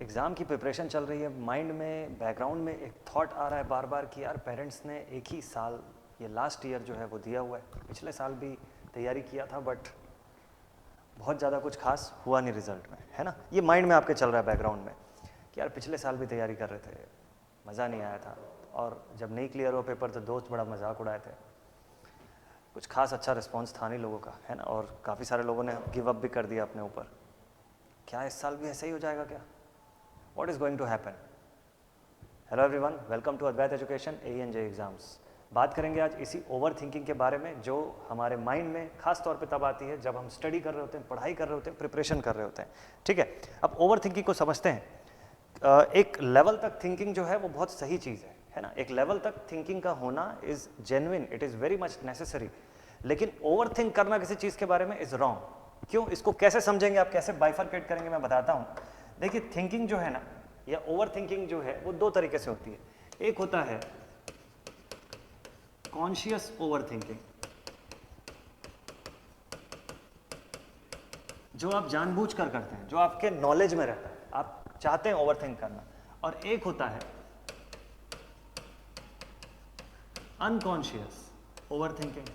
Exam की preparation चल रही है, माइंड में बैकग्राउंड में एक थॉट आ रहा है बार बार कि यार पेरेंट्स ने एक ही साल, ये लास्ट ईयर जो है वो दिया हुआ है, पिछले साल भी तैयारी किया था बट बहुत ज़्यादा कुछ खास हुआ नहीं रिजल्ट में, है ना। ये माइंड में आपके चल रहा है बैकग्राउंड में कि यार पिछले साल भी तैयारी कर रहे थे, मज़ा नहीं आया था, और जब नहीं क्लियर हुआ पेपर तो दोस्त बड़ा मजाक उड़ाए थे, कुछ खास अच्छा रिस्पॉन्स था नहीं लोगों का, है ना, और काफ़ी सारे लोगों ने गिव अप भी कर दिया अपने ऊपर। क्या इस साल भी ऐसा ही हो जाएगा क्या? What is going to happen? Hello everyone, welcome to Advait Education AE&J Exams। बात करेंगे आज इसी ओवर थिंकिंग के बारे में जो हमारे माइंड में खास तौर पे तब आती है जब हम स्टडी कर रहे होते हैं, पढ़ाई कर रहे होते हैं, प्रिपरेशन कर रहे होते हैं। ठीक है, अब ओवर थिंकिंग को समझते हैं। एक लेवल तक थिंकिंग जो है वो बहुत सही चीज़ है ना। एक लेवल तक थिंकिंग का होना is genuine, it is very much necessary. लेकिन ओवर थिंक करना किसी चीज़ के बारे में इज़ रॉन्ग। क्यों? इसको कैसे समझेंगे आप, कैसे बाइफरकेट करेंगे, मैं बताता हूँ। देखिए, थिंकिंग जो है ना, या ओवर थिंकिंग जो है वो दो तरीके से होती है। एक होता है कॉन्शियस ओवर थिंकिंग, जो आप जानबूझकर करते हैं, जो आपके नॉलेज में रहता है, आप चाहते हैं ओवर थिंक करना। और एक होता है अनकॉन्शियस ओवर थिंकिंग,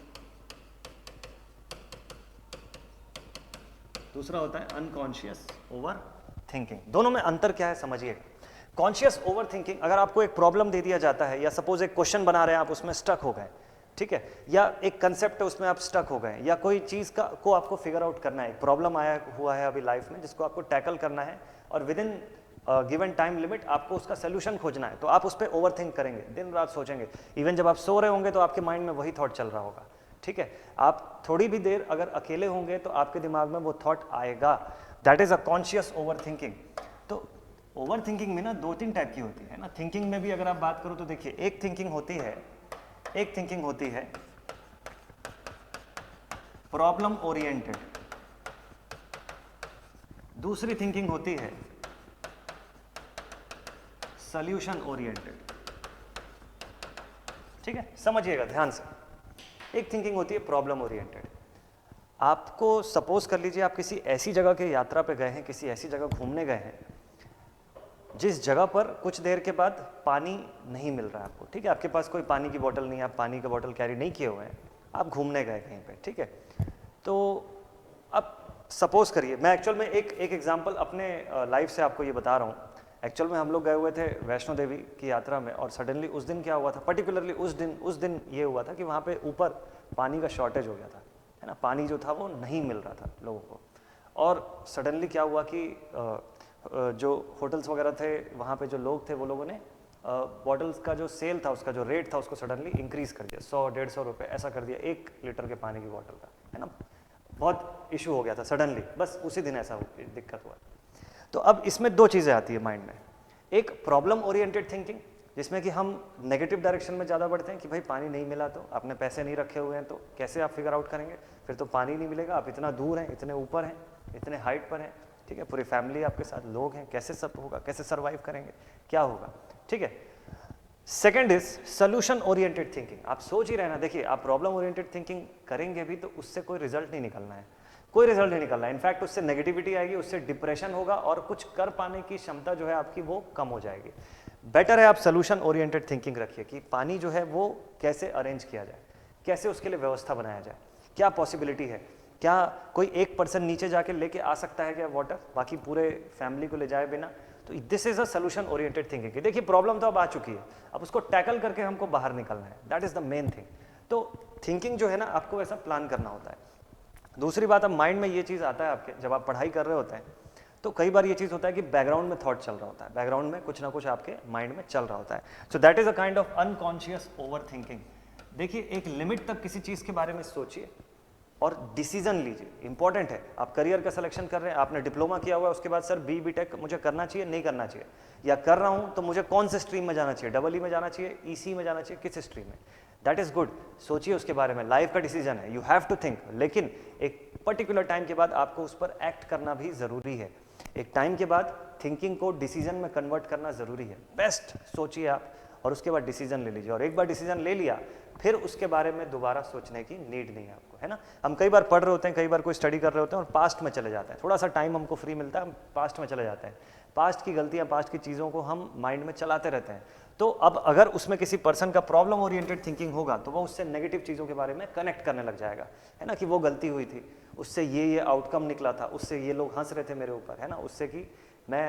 दूसरा होता है अनकॉन्शियस ओवर थिंकिंग। दोनों में अंतर क्या है समझिए। कॉन्शियस ओवर थिंकिंग, अगर आपको एक प्रॉब्लम दे दिया जाता है, या सपोज एक क्वेश्चन बना रहे हैं, आप उसमें स्टक हो गए, ठीक है, या एक कंसेप्ट है उसमें आप स्टक हो गए, या कोई चीज़ को आपको फिगर आउट करना है, एक प्रॉब्लम आया हुआ है अभी लाइफ में जिसको आपको टैकल करना है, और with in given time limit आपको उसका सोल्यूशन खोजना है, तो आप उस पर ओवर थिंक करेंगे, दिन रात सोचेंगे। इवन जब आप सो रहे होंगे तो आपके माइंड में वही थॉट चल रहा होगा। ठीक है, आप थोड़ी भी देर अगर अकेले होंगे तो आपके दिमाग में वो थॉट आएगा। That is a conscious over thinking. तो ओवर थिंकिंग में ना दो तीन टाइप की होती है ना। थिंकिंग में भी अगर आप बात करो तो देखिए, एक थिंकिंग होती है प्रॉब्लम ओरिएंटेड, दूसरी थिंकिंग होती है सॉल्यूशन ओरिएंटेड। ठीक है, समझिएगा ध्यान से। एक थिंकिंग होती है प्रॉब्लम ओरिएंटेड। आपको सपोज कर लीजिए आप किसी ऐसी जगह के यात्रा पे गए हैं, किसी ऐसी जगह घूमने गए हैं जिस जगह पर कुछ देर के बाद पानी नहीं मिल रहा है आपको। ठीक है, आपके पास कोई पानी की बोतल नहीं है, आप पानी का बोतल कैरी नहीं किए हुए हैं, आप घूमने गए कहीं पे। ठीक है, तो अब सपोज करिए, मैं एक्चुअल में एक एग्जांपल अपने लाइफ से आपको ये बता रहा हूँ। एक्चुअल में हम लोग गए हुए थे वैष्णो देवी की यात्रा में, और सडनली उस दिन क्या हुआ था, पर्टिकुलरली उस दिन ये हुआ था कि वहाँ पे ऊपर पानी का शॉर्टेज हो गया था, है ना। पानी जो था वो नहीं मिल रहा था लोगों को, और सडनली क्या हुआ कि जो होटल्स वगैरह थे वहाँ पे जो लोग थे वो लोगों ने बॉटल्स का जो सेल था, उसका जो रेट था उसको सडनली इंक्रीज़ कर दिया, 100-150 रुपये ऐसा कर दिया 1 लीटर के पानी की बॉटल का, है ना। बहुत इशू हो गया था सडनली, बस उसी दिन ऐसा दिक्कत हुआ। तो अब इसमें दो चीज़ें आती है माइंड में। एक प्रॉब्लम ओरिएंटेड थिंकिंग, जिसमें कि हम नेगेटिव डायरेक्शन में ज़्यादा बढ़ते हैं कि भाई पानी नहीं मिला, तो आपने पैसे नहीं रखे हुए हैं तो कैसे आप फिगर आउट करेंगे, फिर तो पानी नहीं मिलेगा, आप इतना दूर हैं, इतने ऊपर हैं, इतने हाइट पर हैं, ठीक है, पूरी फैमिली आपके साथ, लोग हैं, कैसे सब होगा, कैसे सर्वाइव करेंगे, क्या होगा। ठीक है, second is solution oriented thinking. आप सोच ही रहे ना, देखिए आप प्रॉब्लम ओरिएंटेड थिंकिंग करेंगे भी तो उससे कोई रिजल्ट नहीं निकलना है, कोई रिजल्ट नहीं निकलना है। इनफैक्ट उससे नेगेटिविटी आएगी, उससे डिप्रेशन होगा, और कुछ कर पाने की क्षमता जो है आपकी वो कम हो जाएगी। बेटर है आप सोल्यूशन ओरिएंटेड थिंकिंग रखिए कि पानी जो है वो कैसे अरेंज किया जाए, कैसे उसके लिए व्यवस्था बनाया जाए, क्या पॉसिबिलिटी है, क्या कोई एक पर्सन नीचे जाके लेके आ सकता है क्या वाटर, बाकी पूरे फैमिली को ले जाए बिना। तो this is a solution oriented thinking. देखिए प्रॉब्लम तो अब आ चुकी है, अब उसको टैकल करके हमको बाहर निकलना है, that is the main thing. तो थिंकिंग जो है ना, आपको ऐसा प्लान करना होता है। दूसरी बात, अब माइंड में ये चीज़ आता है आपके, जब आप पढ़ाई कर रहे होते हैं तो कई बार ये चीज़ होता है कि बैकग्राउंड में थॉट चल रहा होता है, बैकग्राउंड में कुछ ना कुछ आपके माइंड में चल रहा होता है। So that is a kind of unconscious over thinking. देखिए, एक लिमिट तक किसी चीज़ के बारे में सोचिए और डिसीजन लीजिए। इंपॉर्टेंट है, आप करियर का सिलेक्शन कर रहे हैं, आपने डिप्लोमा किया हुआ है, उसके बाद सर बी टेक मुझे करना चाहिए नहीं करना चाहिए, या कर रहा हूँ तो मुझे कौन से स्ट्रीम में जाना चाहिए, डबल ई में जाना चाहिए, ईसी में जाना चाहिए, किस स्ट्रीम में, दैट इज गुड। सोचिए उसके बारे में, लाइफ का डिसीजन है, यू हैव टू थिंक। लेकिन एक पर्टिकुलर टाइम के बाद आपको उस पर एक्ट करना भी ज़रूरी है। एक टाइम के बाद थिंकिंग को डिसीजन में कन्वर्ट करना ज़रूरी है। बेस्ट सोचिए आप, और उसके बाद डिसीजन ले लीजिए, और एक बार डिसीजन ले लिया फिर उसके बारे में दोबारा सोचने की नीड नहीं है आपको, है ना। हम कई बार पढ़ रहे होते हैं, कई बार कोई स्टडी कर रहे होते हैं और पास्ट में चले जाते हैं, थोड़ा सा टाइम हमको फ्री मिलता है, हम पास्ट में चले जाते हैं, पास्ट की गलतियाँ, पास्ट की चीज़ों को हम माइंड में चलाते रहते हैं। तो अब अगर उसमें किसी पर्सन का प्रॉब्लम ओरिएंटेड थिंकिंग होगा तो वो उससे नेगेटिव चीज़ों के बारे में कनेक्ट करने लग जाएगा, है ना, कि वो गलती हुई थी, उससे ये आउटकम निकला था, उससे ये लोग हंस रहे थे मेरे ऊपर, है ना, उससे कि मैं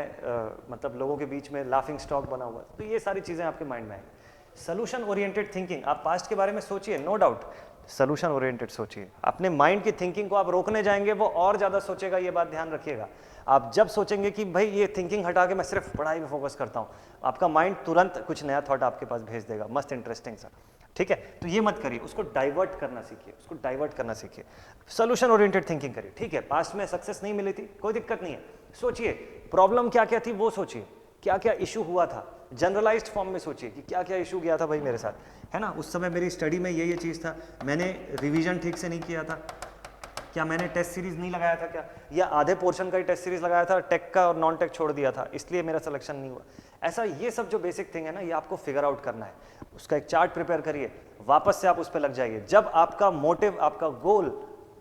मतलब लोगों के बीच में लाफिंग स्टॉक बना हुआ। तो ये सारी चीज़ें आपके माइंड में आएंगी। सोल्यूशन ओरिएंटेड थिंकिंग, आप पास्ट के बारे में सोचिए, नो डाउट, सोल्यूशन ओरिएंटेड सोचिए। अपने माइंड की थिंकिंग को आप रोकने जाएंगे, वो और ज़्यादा सोचेगा, ये बात ध्यान रखिएगा। आप जब सोचेंगे कि भाई ये थिंकिंग हटा के मैं सिर्फ पढ़ाई पे फोकस करता हूँ, आपका माइंड तुरंत कुछ नया थॉट आपके पास भेज देगा, मस्त इंटरेस्टिंग सा, ठीक है। तो ये मत करिए, उसको डाइवर्ट करना सीखिए, उसको डाइवर्ट करना सीखिए, सोल्यूशन ओरिएंटेड थिंकिंग करिए। ठीक है, पास्ट में सक्सेस नहीं मिली थी, कोई दिक्कत नहीं है, सोचिए प्रॉब्लम क्या क्या थी वो सोचिए, क्या क्या इशू हुआ था, जनरलाइज्ड फॉर्म में सोचिए कि क्या क्या इशू गया था भाई मेरे साथ, है ना, उस समय मेरी स्टडी में ये चीज़ था, मैंने रिवीजन ठीक से नहीं किया था क्या, मैंने टेस्ट सीरीज नहीं लगाया था क्या, या आधे पोर्शन का ही टेस्ट सीरीज लगाया था, टेक का और नॉन टेक छोड़ दिया था, इसलिए मेरा सिलेक्शन नहीं हुआ। ऐसा ये सब जो बेसिक थिंग है ना, ये आपको फिगर आउट करना है, उसका एक चार्ट प्रिपेयर करिए, वापस से आप उस पर लग जाइए। जब आपका मोटिव, आपका गोल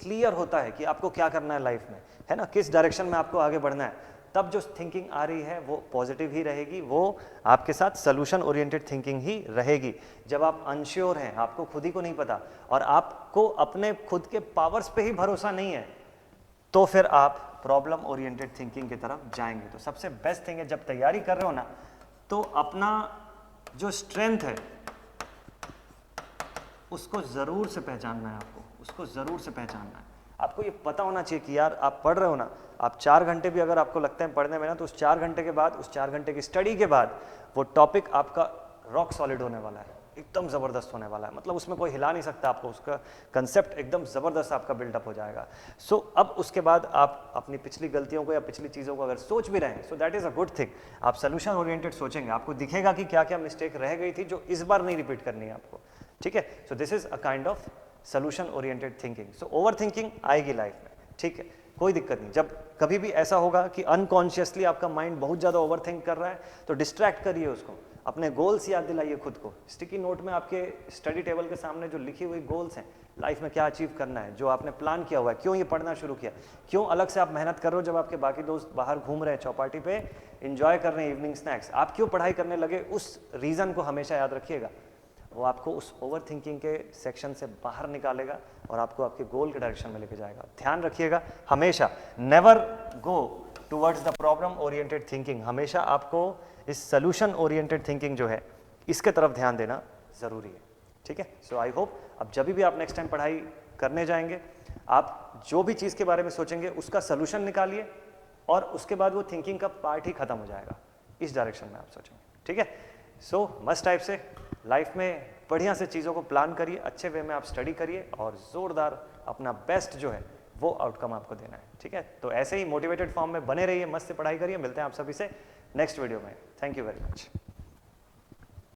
क्लियर होता है कि आपको क्या करना है लाइफ में, है ना, किस डायरेक्शन में आपको आगे बढ़ना है, तब जो थिंकिंग आ रही है वो पॉजिटिव ही रहेगी, वो आपके साथ सोल्यूशन ओरिएंटेड थिंकिंग ही रहेगी। जब आप अनश्योर हैं, आपको खुद ही को नहीं पता और आपको अपने खुद के पावर्स पे ही भरोसा नहीं है, तो फिर आप प्रॉब्लम ओरिएंटेड थिंकिंग की तरफ जाएंगे। तो सबसे बेस्ट थिंग है, जब तैयारी कर रहे हो ना, तो अपना जो स्ट्रेंथ है उसको ज़रूर से पहचानना है, आपको उसको ज़रूर से पहचानना है। आपको ये पता होना चाहिए कि यार आप पढ़ रहे हो ना, आप 4 घंटे भी अगर आपको लगता है पढ़ने में ना, तो उस 4 घंटे के बाद, उस 4 घंटे की स्टडी के बाद वो टॉपिक आपका रॉक सॉलिड होने वाला है, एकदम ज़बरदस्त होने वाला है, मतलब उसमें कोई हिला नहीं सकता आपको, उसका कंसेप्ट एकदम ज़बरदस्त आपका बिल्डअप हो जाएगा। सो अब उसके बाद आप अपनी पिछली गलतियों को या पिछली चीज़ों को अगर सोच भी रहे हैं, so that is a good thing. आप सोल्यूशन ओरिएंटेड सोचेंगे, आपको दिखेगा कि क्या क्या मिस्टेक रह गई थी जो इस बार नहीं रिपीट करनी है आपको, ठीक है। So this is a kind of solution oriented thinking. So over thinking आएगी लाइफ में, ठीक है, कोई दिक्कत नहीं। जब कभी भी ऐसा होगा कि अनकॉन्शियसली आपका माइंड बहुत ज़्यादा ओवर थिंक कर रहा है, तो डिस्ट्रैक्ट करिए उसको, अपने गोल्स याद दिलाइए खुद को। स्टिकी नोट में आपके स्टडी टेबल के सामने जो लिखी हुई गोल्स हैं, लाइफ में क्या अचीव करना है, जो आपने प्लान किया हुआ है, क्यों ये पढ़ना शुरू किया, क्यों अलग से आप मेहनत कर रहे हो जब आपके बाकी दोस्त बाहर घूम रहे हैं, चौपाटी पे एंजॉय कर रहे हैं इवनिंग स्नैक्स, आप क्यों पढ़ाई करने लगे, उस रीज़न को हमेशा याद रखिएगा। वो आपको उस ओवर थिंकिंग के सेक्शन से बाहर निकालेगा और आपको आपके गोल के डायरेक्शन में लेके जाएगा। ध्यान रखिएगा हमेशा, never go towards the problem oriented thinking, हमेशा आपको इस सोल्यूशन ओरिएंटेड थिंकिंग जो है इसके तरफ ध्यान देना ज़रूरी है, ठीक है। सो आई होप अब जब भी आप नेक्स्ट टाइम पढ़ाई करने जाएंगे, आप जो भी चीज़ के बारे में सोचेंगे उसका सोल्यूशन निकालिए और उसके बाद वो थिंकिंग का पार्ट ही खत्म हो जाएगा, इस डायरेक्शन में आप सोचेंगे, ठीक है। सो मस्ट टाइप से लाइफ में बढ़िया से चीज़ों को प्लान करिए, अच्छे वे में आप स्टडी करिए और ज़ोरदार अपना बेस्ट जो है वो आउटकम आपको देना है, ठीक है। तो ऐसे ही मोटिवेटेड फॉर्म में बने रहिए, मस्त से पढ़ाई करिए। मिलते हैं आप सभी से नेक्स्ट वीडियो में। Thank you very much.